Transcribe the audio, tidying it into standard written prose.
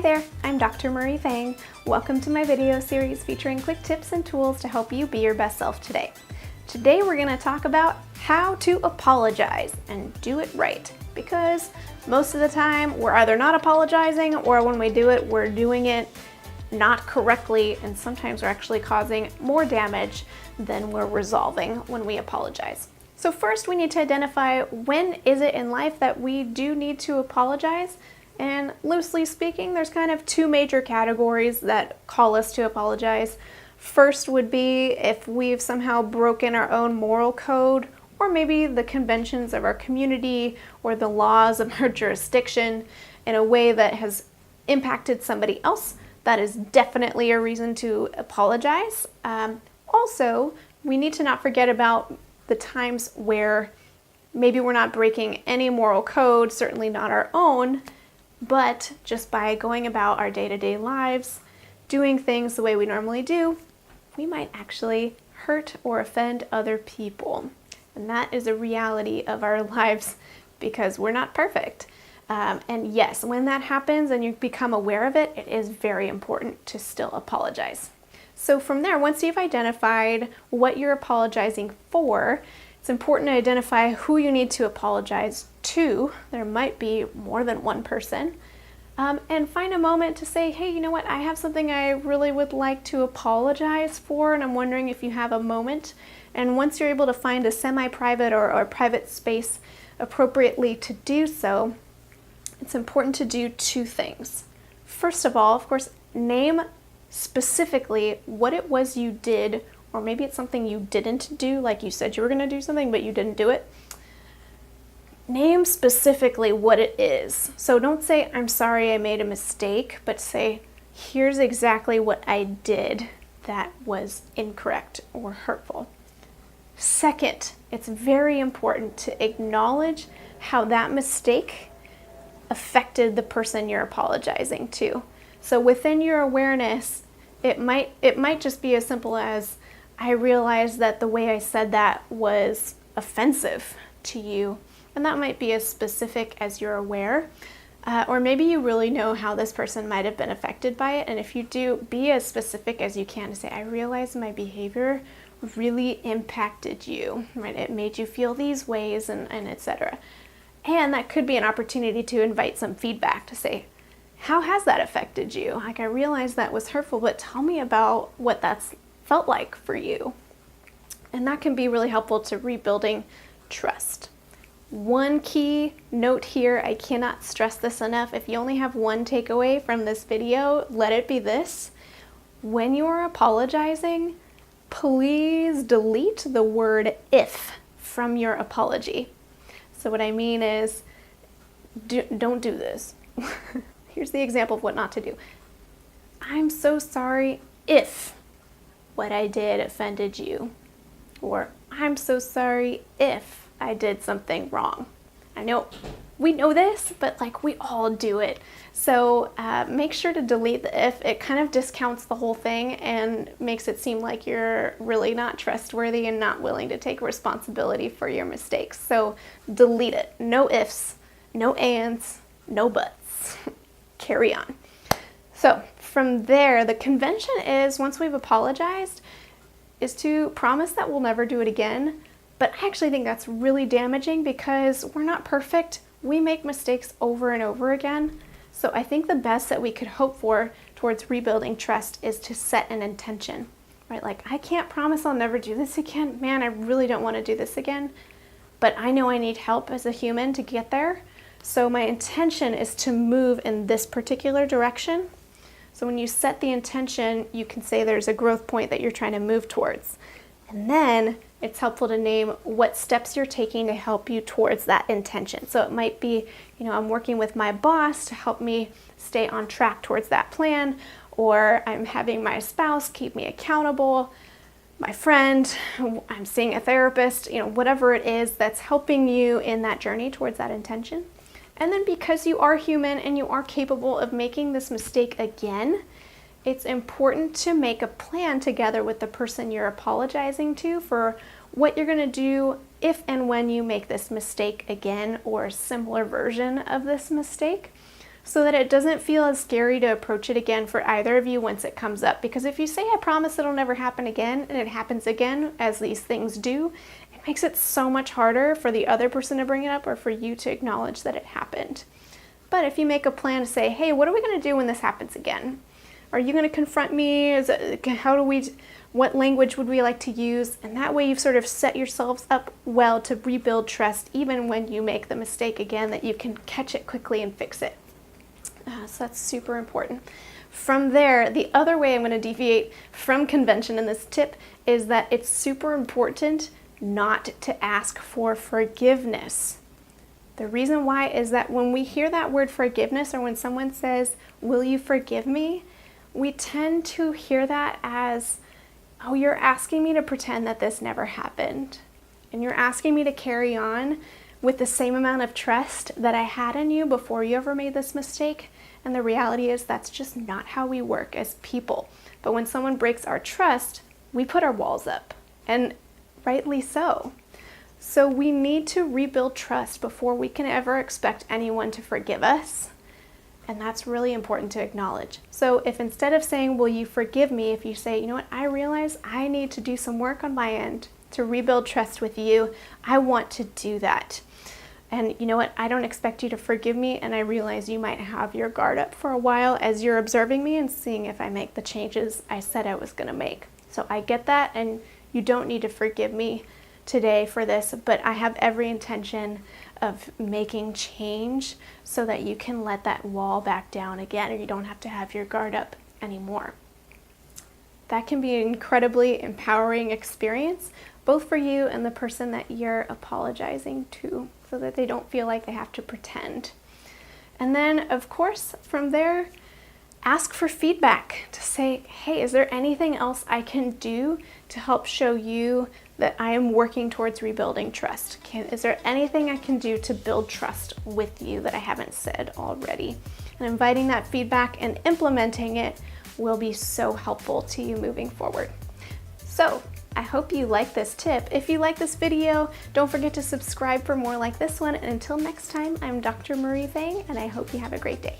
there, I'm Dr. Marie Fang. Welcome to my video series featuring quick tips and tools to help you be your best self today. Today we're going to talk about how to apologize and do it right, because most of the time we're either not apologizing, or when we do it, we're doing it not correctly, and sometimes we're actually causing more damage than we're resolving when we apologize. So first we need to identify when is it in life that we do need to apologize. And loosely speaking, there's kind of two major categories that call us to apologize. First would be if we've somehow broken our own moral code, or maybe the conventions of our community or the laws of our jurisdiction in a way that has impacted somebody else. That is definitely a reason to apologize. Also, we need to not forget about the times where maybe we're not breaking any moral code, certainly not our own, but just by going about our day-to-day lives, doing things the way we normally do, we might actually hurt or offend other people. And that is a reality of our lives because we're not perfect. And yes, when that happens and you become aware of it, it is very important to still apologize. So from there, once you've identified what you're apologizing for, it's important to identify who you need to apologize to. There might be more than one person. And find a moment to say, hey, you know what? I have something I really would like to apologize for, and I'm wondering if you have a moment. And once you're able to find a semi-private or private space appropriately to do so, it's important to do two things. First of all, of course, name specifically what it was you did, or maybe it's something you didn't do, like you said you were going to do something, but you didn't do it. Name specifically what it is. So don't say, I'm sorry I made a mistake, but say, here's exactly what I did that was incorrect or hurtful. Second, it's very important to acknowledge how that mistake affected the person you're apologizing to. So within your awareness, it might just be as simple as, I realized that the way I said that was offensive to you. And that might be as specific as you're aware. Or maybe you really know how this person might have been affected by it. And if you do, be as specific as you can to say, I realized my behavior really impacted you, right? It made you feel these ways and etc. And that could be an opportunity to invite some feedback to say, how has that affected you? Like, I realized that was hurtful, but tell me about what that's felt like for you. And that can be really helpful to rebuilding trust. One key note here, I cannot stress this enough. If you only have one takeaway from this video, let it be this. When you are apologizing, please delete the word if from your apology. So what I mean is, don't do this. Here's the example of what not to do. I'm so sorry if what I did offended you. Or I'm so sorry if I did something wrong. I know we know this, but like we all do it. So make sure to delete the if. It kind of discounts the whole thing and makes it seem like you're really not trustworthy and not willing to take responsibility for your mistakes. So delete it. No ifs, no ands, no buts. Carry on. So from there, the convention is, once we've apologized, is to promise that we'll never do it again. But I actually think that's really damaging because we're not perfect. We make mistakes over and over again. So I think the best that we could hope for towards rebuilding trust is to set an intention, right? Like, I can't promise I'll never do this again. Man, I really don't want to do this again. But I know I need help as a human to get there. So my intention is to move in this particular direction. So when you set the intention, you can say there's a growth point that you're trying to move towards. And then it's helpful to name what steps you're taking to help you towards that intention. So it might be, I'm working with my boss to help me stay on track towards that plan, or I'm having my spouse keep me accountable, my friend, I'm seeing a therapist, whatever it is that's helping you in that journey towards that intention. And then because you are human and you are capable of making this mistake again, it's important to make a plan together with the person you're apologizing to for what you're going to do if and when you make this mistake again, or a similar version of this mistake. so that it doesn't feel as scary to approach it again for either of you once it comes up. Because if you say, I promise it'll never happen again, and it happens again, as these things do, it makes it so much harder for the other person to bring it up or for you to acknowledge that it happened. But if you make a plan to say, hey, what are we going to do when this happens again? Are you going to confront me? What language would we like to use? And that way you've sort of set yourselves up well to rebuild trust, even when you make the mistake again, that you can catch it quickly and fix it. So that's super important. From there, the other way I'm going to deviate from convention in this tip is that it's super important not to ask for forgiveness. The reason why is that when we hear that word forgiveness, or when someone says, will you forgive me? We tend to hear that as, oh, you're asking me to pretend that this never happened. And you're asking me to carry on with the same amount of trust that I had in you before you ever made this mistake. And the reality is that's just not how we work as people. But when someone breaks our trust, we put our walls up, and rightly so. So we need to rebuild trust before we can ever expect anyone to forgive us. And that's really important to acknowledge. So if instead of saying, will you forgive me, if you say, you know what, I realize I need to do some work on my end to rebuild trust with you, I want to do that. And you know what, I don't expect you to forgive me, and I realize you might have your guard up for a while as you're observing me and seeing if I make the changes I said I was going to make. So I get that, and you don't need to forgive me today for this, but I have every intention of making change so that you can let that wall back down again, or you don't have to have your guard up anymore. That can be an incredibly empowering experience, both for you and the person that you're apologizing to, so that they don't feel like they have to pretend. And then, of course, from there, ask for feedback to say, hey, is there anything else I can do to help show you that I am working towards rebuilding trust? Is there anything I can do to build trust with you that I haven't said already? And inviting that feedback and implementing it will be so helpful to you moving forward. So I hope you like this tip. If you like this video, don't forget to subscribe for more like this one. And until next time, I'm Dr. Marie Fang, and I hope you have a great day.